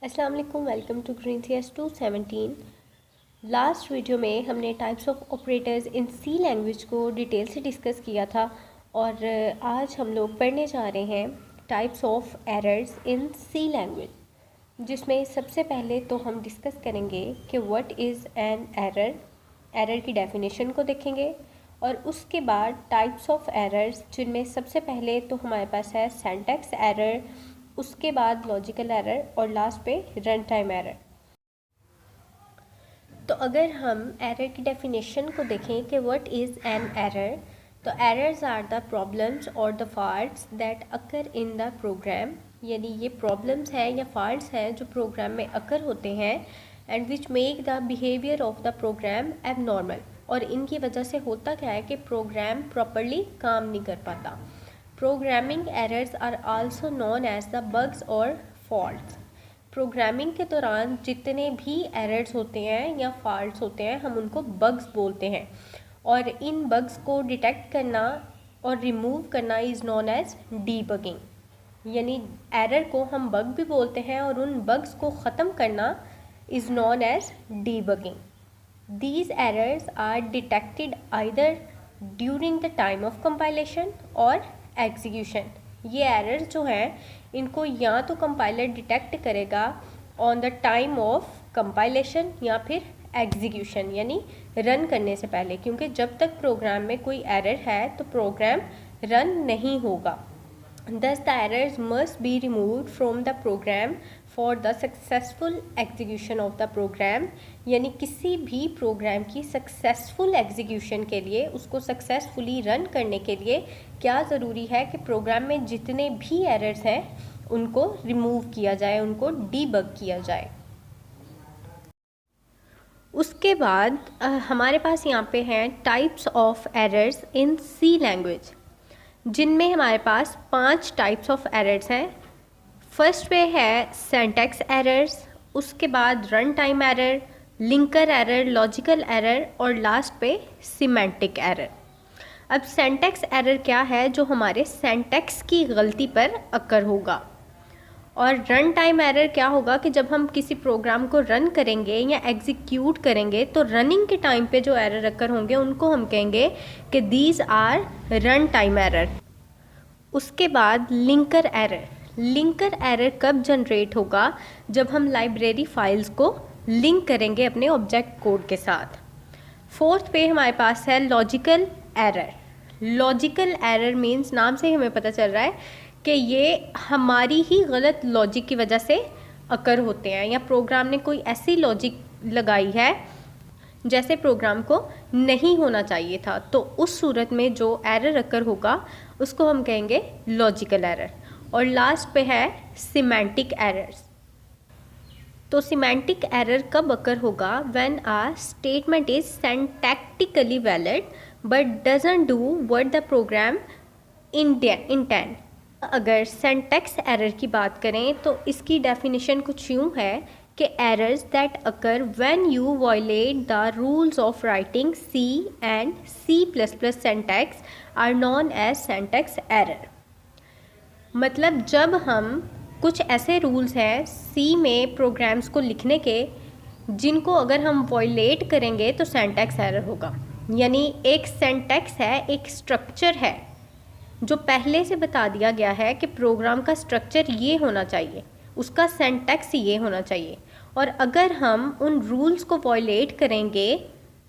अस्सलाम वालेकुम, welcome to Green CS 217। Last video में हमने types of operators in C language को डिटेल से डिस्कस किया था और आज हम लोग पढ़ने जा रहे हैं types of errors in C language, जिसमें सबसे पहले तो हम डिस्कस करेंगे कि व्हाट इज़ एन एरर की डेफिनेशन को देखेंगे और उसके बाद टाइप्स ऑफ एरर्स, जिनमें सबसे पहले तो हमारे पास है सिंटैक्स एरर, उसके बाद लॉजिकल एरर और लास्ट पे रन टाइम एरर। तो अगर हम एरर की डेफिनेशन को देखें कि व्हाट इज़ एन एरर, तो एरर्स आर द प्रॉब्लम्स और the faults that occur in the program, यानी ये प्रॉब्लम्स हैं या फॉल्ट्स हैं जो प्रोग्राम में अकर होते हैं and which make the behaviour of the program abnormal. और इनकी वजह से होता क्या है कि प्रोग्राम प्रॉपरली काम नहीं कर पाता। Programming errors are also known as the bugs और फॉल्ट्स। प्रोग्रामिंग के दौरान जितने भी एरर्स होते हैं या फॉल्ट्स होते हैं, हम उनको बग्स बोलते हैं और इन बग्स को डिटेक्ट करना और रिमूव करना इज़ नोन एज डीबगिंग। यानी एरर को हम बग भी बोलते हैं और उन बग्स को ख़त्म करना is known as debugging. These errors are detected either during the time of compilation और एग्जीक्यूशन। ये एरर्स जो हैं इनको या तो कंपाइलर डिटेक्ट करेगा on the time of compilation या फिर एग्जीक्यूशन, यानी रन करने से पहले, क्योंकि जब तक प्रोग्राम में कोई एरर है तो प्रोग्राम रन नहीं होगा। Thus the errors must be removed from the program for the successful execution of the program। यानी किसी भी प्रोग्राम की सक्सेसफुल एग्जीक्यूशन के लिए, उसको सक्सेसफुली रन करने के लिए क्या ज़रूरी है कि प्रोग्राम में जितने भी एरर्स हैं उनको रिमूव किया जाए, उनको डीबग किया जाए। उसके बाद हमारे पास यहाँ पे हैं types of errors in C language, जिनमें हमारे पास 5 टाइप्स ऑफ एरर्स हैं। फर्स्ट पे है सिंटैक्स एरर्स, उसके बाद run time error, linker error, logical error और लास्ट पे सिमेंटिक एरर। अब सिंटैक्स एरर क्या है? जो हमारे सिंटैक्स की गलती पर अकर होगा। और रन टाइम एरर क्या होगा कि जब हम किसी प्रोग्राम को रन करेंगे या एग्जीक्यूट करेंगे तो रनिंग के टाइम पे जो एरर अकर होंगे उनको हम कहेंगे कि these are run time error. उसके बाद लिंकर एरर। लिंकर एरर कब जनरेट होगा? जब हम लाइब्रेरी फाइल्स को लिंक करेंगे अपने ऑब्जेक्ट कोड के साथ। फोर्थ पे हमारे पास है logical error. Logical error means, नाम से ही हमें पता चल रहा है कि ये हमारी ही गलत लॉजिक की वजह से अकर होते हैं, या प्रोग्राम ने कोई ऐसी लॉजिक लगाई है जैसे प्रोग्राम को नहीं होना चाहिए था, तो उस सूरत में जो एरर अकर होगा उसको हम कहेंगे लॉजिकल एरर। और लास्ट पे है सिमेंटिक एरर्स। तो सिमेंटिक एरर कब अकर होगा? When a statement is syntactically valid but doesn't do what the program intend. अगर सिंटैक्स एरर की बात करें तो इसकी डेफिनेशन कुछ यूँ है कि errors that occur when you violate the rules of writing C and C++ syntax are known as syntax error. मतलब जब हम कुछ ऐसे रूल्स हैं C में प्रोग्राम्स को लिखने के, जिनको अगर हम वायलेट करेंगे तो सिंटैक्स एरर होगा। यानी एक सिंटैक्स है, एक स्ट्रक्चर है जो पहले से बता दिया गया है कि प्रोग्राम का स्ट्रक्चर ये होना चाहिए, उसका सिंटैक्स ये होना चाहिए, और अगर हम उन रूल्स को वायलेट करेंगे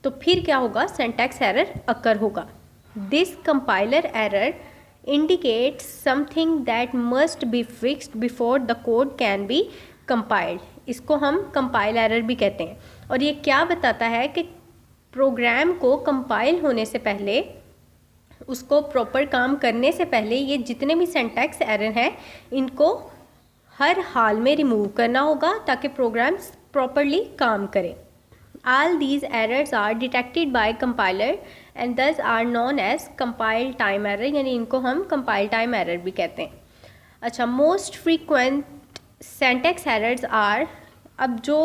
तो फिर क्या होगा? सिंटैक्स एरर अकर होगा। This compiler error indicates something that must be fixed before the code can be compiled. इसको हम कंपाइल एरर भी कहते हैं। और ये क्या बताता है कि प्रोग्राम को कंपाइल होने से पहले, उसको प्रॉपर काम करने से पहले, ये जितने भी सिंटैक्स एरर हैं इनको हर हाल में रिमूव करना होगा ताकि प्रोग्राम्स प्रॉपरली काम करें। All these errors are detected by compiler and thus are known as compile time error, यानी इनको हम compile time error भी कहते हैं। अच्छा, most frequent syntax errors are, अब जो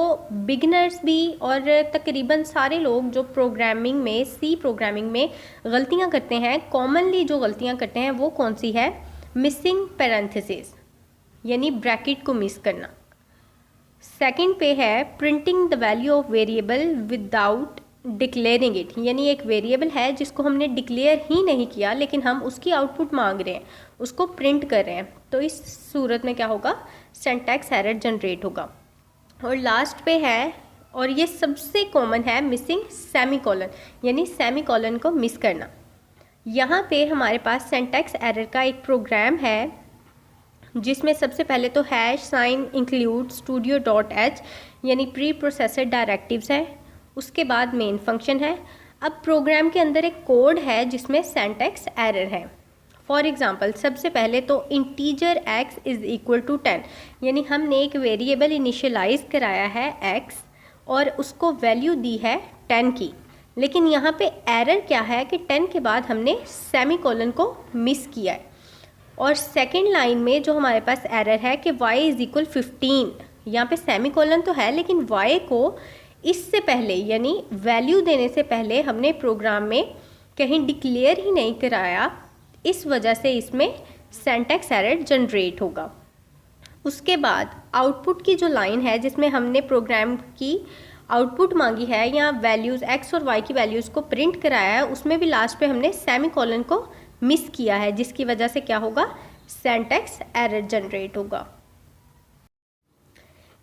बिगनर्स भी और तकरीबन सारे लोग जो प्रोग्रामिंग में, C प्रोग्रामिंग में गलतियां करते हैं, कॉमनली जो गलतियां करते हैं वो कौन सी है? मिसिंग पैरेंथेसिस, यानी ब्रैकेट को मिस करना। सेकंड पे है printing the value of variable without declaring it, यानी एक वेरिएबल है जिसको हमने डिक्लेयर ही नहीं किया लेकिन हम उसकी आउटपुट मांग रहे हैं, उसको प्रिंट कर रहे हैं, तो इस सूरत में क्या होगा, सिंटैक्स एरर जनरेट होगा। और लास्ट पे है, और ये सबसे कॉमन है, मिसिंग सेमीकोलन, यानी सेमीकोलन को मिस करना। यहाँ पे हमारे पास सिंटैक्स एरर का एक प्रोग्राम है जिसमें सबसे पहले तो hash sign include studio dot h यानी प्री प्रोसेसर डायरेक्टिव्स है, उसके बाद मेन फंक्शन है। अब प्रोग्राम के अंदर एक कोड है जिसमें सिंटैक्स एरर है। फॉर एग्जांपल सबसे पहले तो integer x is equal to 10, यानी हमने एक वेरिएबल इनिशियलाइज कराया है x और उसको वैल्यू दी है 10 की, लेकिन यहाँ पे एरर क्या है कि 10 के बाद हमने सेमीकोलन को मिस किया है। और सेकंड लाइन में जो हमारे पास एरर है कि y इज़ इक्वल 15, यहाँ पे सेमीकोलन तो है लेकिन y को इससे पहले यानी वैल्यू देने से पहले हमने प्रोग्राम में कहीं डिक्लेयर ही नहीं कराया, इस वजह से इसमें सिंटैक्स एरर जनरेट होगा। उसके बाद आउटपुट की जो लाइन है जिसमें हमने प्रोग्राम की आउटपुट मांगी है या वैल्यूज़ x और y की वैल्यूज़ को प्रिंट कराया है, उसमें भी लास्ट पे हमने सेमीकोलन को मिस किया है, जिसकी वजह से क्या होगा, सिंटैक्स एरर जनरेट होगा।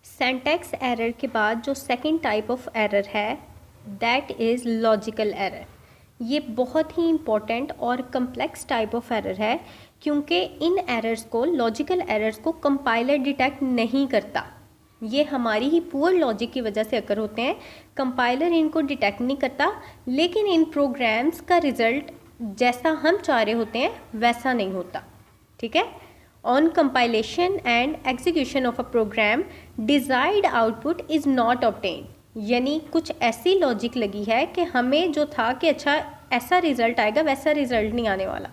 सिंटैक्स एरर के बाद जो सेकंड टाइप ऑफ एरर है दैट इज़ लॉजिकल एरर। ये बहुत ही इम्पॉर्टेंट और कम्प्लेक्स टाइप ऑफ एरर है क्योंकि इन एरर्स को, लॉजिकल एरर्स को कंपाइलर डिटेक्ट नहीं करता। ये हमारी ही पुअर लॉजिक की वजह से अकर होते हैं, कंपाइलर इनको डिटेक्ट नहीं करता, लेकिन इन प्रोग्राम्स का रिज़ल्ट जैसा हम चाह रहे होते हैं वैसा नहीं होता। ठीक है, on compilation and execution of a program desired output is not obtained, यानी कुछ ऐसी लॉजिक लगी है कि हमें जो था कि अच्छा ऐसा रिज़ल्ट आएगा वैसा रिज़ल्ट नहीं आने वाला।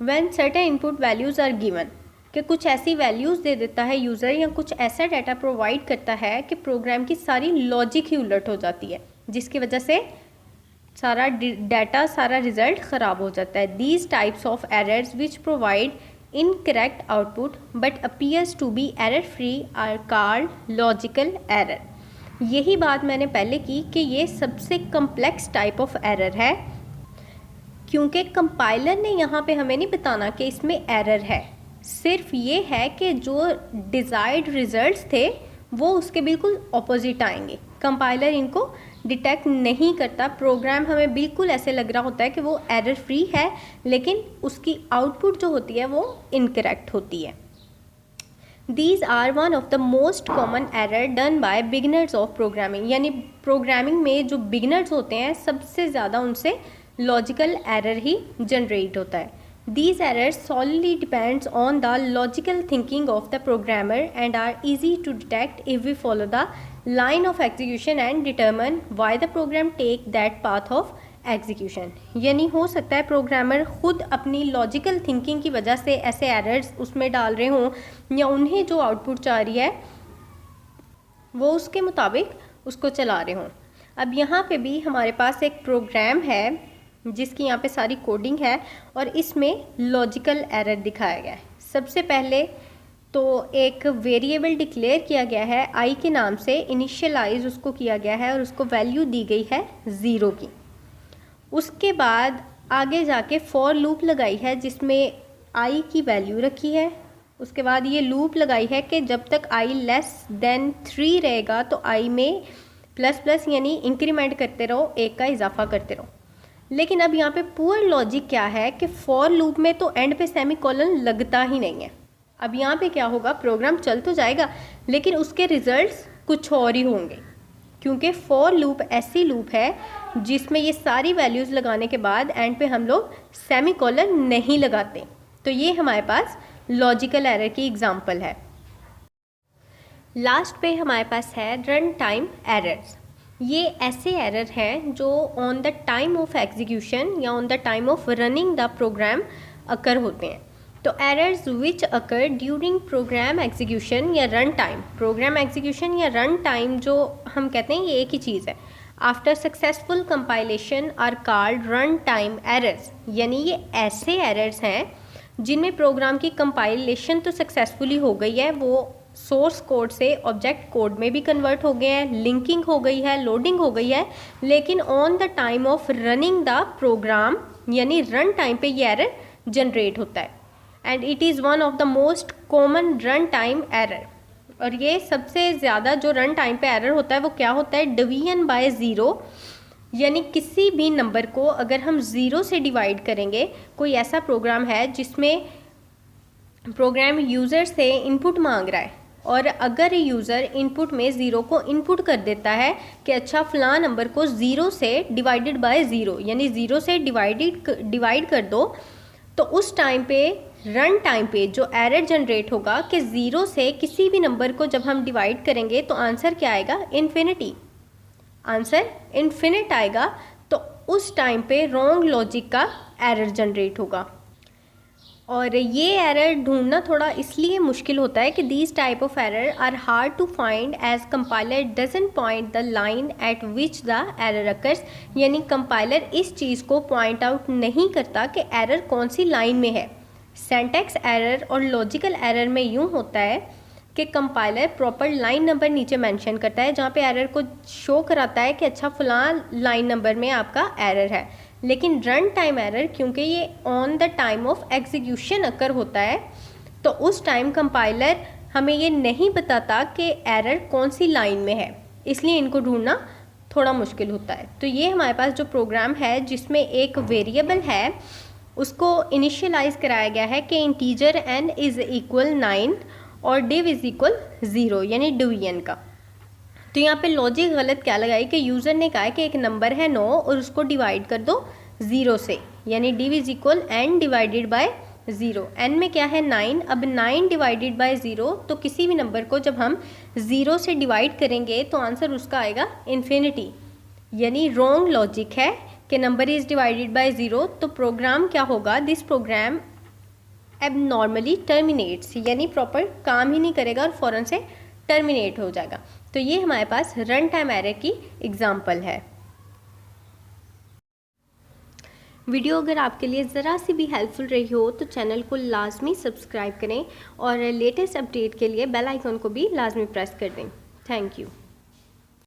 When certain input values are given, कि कुछ ऐसी वैल्यूज़ दे देता है यूज़र या कुछ ऐसा डाटा प्रोवाइड करता है कि प्रोग्राम की सारी लॉजिक ही उलट हो जाती है, जिसकी वजह से सारा डाटा, सारा रिज़ल्ट ख़राब हो जाता है। These types of errors which provide incorrect output but appears to be error free are called logical error. यही बात मैंने पहले की कि ये सबसे कम्प्लेक्स टाइप ऑफ एरर है क्योंकि कंपाइलर ने यहाँ पे हमें नहीं बताना कि इसमें एरर है, सिर्फ ये है कि जो डिज़ायर्ड रिजल्ट्स थे वो उसके बिल्कुल ऑपोजिट आएंगे। कंपाइलर इनको डिटेक्ट नहीं करता, प्रोग्राम हमें बिल्कुल ऐसे लग रहा होता है कि वो एरर फ्री है लेकिन उसकी आउटपुट जो होती है वो इनकरेक्ट होती है। These are one of the most common error done by beginners of programming, यानी प्रोग्रामिंग में जो बिगिनर्स होते हैं सबसे ज़्यादा उनसे लॉजिकल एरर ही जनरेट होता है। These errors solely depends on the logical thinking of the programmer and are easy to detect if we follow the line of execution and determine why the program take that path of execution. यानी हो सकता है programmer खुद अपनी logical thinking की वजह से ऐसे एरर्स उसमें डाल रहे हों या उन्हें जो आउटपुट चाह रही है वो उसके मुताबिक उसको चला रहे हों। अब यहाँ पे भी हमारे पास एक प्रोग्राम है जिसकी यहाँ पे सारी कोडिंग है और इसमें लॉजिकल एरर दिखाया गया है। सबसे पहले तो एक वेरिएबल डिक्लेयर किया गया है आई के नाम से, इनिशियलाइज उसको किया गया है और उसको वैल्यू दी गई है 0 की। उसके बाद आगे जाके फॉर लूप लगाई है जिसमें आई की वैल्यू रखी है। उसके बाद ये लूप लगाई है कि जब तक आई लेस देन 3 रहेगा तो आई में प्लस प्लस यानी इंक्रीमेंट करते रहो, 1 का इजाफा करते रहो। लेकिन अब यहाँ पे पुअर लॉजिक क्या है कि फॉर लूप में तो एंड पे सेमीकोलन लगता ही नहीं है। अब यहाँ पे क्या होगा, प्रोग्राम चल तो जाएगा लेकिन उसके रिजल्ट्स कुछ और ही होंगे क्योंकि फॉर लूप ऐसी लूप है जिसमें ये सारी वैल्यूज़ लगाने के बाद एंड पे हम लोग सेमीकोलन नहीं लगाते। तो ये हमारे पास लॉजिकल एरर की एग्जांपल है। लास्ट पे हमारे पास है रन टाइम एरर्स। ये ऐसे एरर हैं जो on the time of execution या on the time of running the program occur होते हैं। तो errors which occur during program execution या रन टाइम, प्रोग्राम एग्जीक्यूशन या रन टाइम जो हम कहते हैं ये एक ही चीज़ है, after successful compilation are called run time errors. यानी ये ऐसे एरर्स हैं जिनमें प्रोग्राम की कंपाइलेशन तो सक्सेसफुली हो गई है, वो सोर्स कोड से ऑब्जेक्ट कोड में भी कन्वर्ट हो गए हैं, लिंकिंग हो गई है, लोडिंग हो गई है, लेकिन on the time of running the program यानी रन टाइम पे ये एरर जनरेट होता है। And it is one of the most common run time error. और ये सबसे ज़्यादा जो रन टाइम पे एरर होता है वो क्या होता है, डिवीजन बाय ज़ीरो, यानी किसी भी नंबर को अगर हम ज़ीरो से डिवाइड करेंगे, कोई ऐसा प्रोग्राम है जिसमें प्रोग्राम यूज़र से इनपुट मांग रहा है और अगर यूज़र इनपुट में ज़ीरो को इनपुट कर देता है कि अच्छा फ़लाँ नंबर को ज़ीरो से डिवाइडेड बाय ज़ीरो यानी ज़ीरो से डिवाइड कर दो, तो उस टाइम पे रन टाइम पे जो एरर जनरेट होगा कि ज़ीरो से किसी भी नंबर को जब हम डिवाइड करेंगे तो आंसर क्या आएगा, इन्फिनिटी, आंसर इन्फिनिट आएगा। तो उस टाइम पे रॉन्ग लॉजिक का एरर जनरेट होगा। और ये एरर ढूंढना थोड़ा इसलिए मुश्किल होता है कि these type of error are hard to find as compiler doesn't point the line at which the error occurs, यानी कंपाइलर इस चीज़ को पॉइंट आउट नहीं करता कि एरर कौन सी लाइन में है। सिंटैक्स एरर और लॉजिकल एरर में यूँ होता है कि कंपाइलर प्रॉपर लाइन नंबर नीचे मेंशन करता है जहाँ पे एरर को शो कराता है कि अच्छा फ़लाँ लाइन नंबर में आपका एरर है, लेकिन रन टाइम एरर क्योंकि ये on the time of execution occur होता है तो उस टाइम कंपाइलर हमें ये नहीं बताता कि एरर कौन सी लाइन में है, इसलिए इनको ढूंढना थोड़ा मुश्किल होता है। तो ये हमारे पास जो प्रोग्राम है जिसमें एक वेरिएबल है उसको इनिशियलाइज कराया गया है कि इंटीजर n इज़ इक्वल 9 और div इज़ इक्वल 0 यानी डिवीजन का। तो यहाँ पे लॉजिक गलत क्या लगाई कि यूज़र ने कहा है कि एक नंबर है 9 और उसको डिवाइड कर दो 0 से, यानी div is equal n divided by 0। n में क्या है 9, अब 9 डिवाइडेड बाय 0, तो किसी भी नंबर को जब हम 0 से डिवाइड करेंगे तो आंसर उसका आएगा इन्फिनिटी, यानी रॉन्ग लॉजिक है कि नंबर इज़ डिवाइडेड बाय 0। तो प्रोग्राम क्या होगा, दिस प्रोग्राम एबनॉर्मली टर्मिनेट्स, यानी प्रॉपर काम ही नहीं करेगा और फ़ौरन से टर्मिनेट हो जाएगा। तो ये हमारे पास रन टाइम एरर की एग्जांपल है। वीडियो अगर आपके लिए ज़रा सी भी हेल्पफुल रही हो तो चैनल को लाजमी सब्सक्राइब करें और लेटेस्ट अपडेट के लिए बेल आइकन को भी लाजमी प्रेस कर दें। Thank you.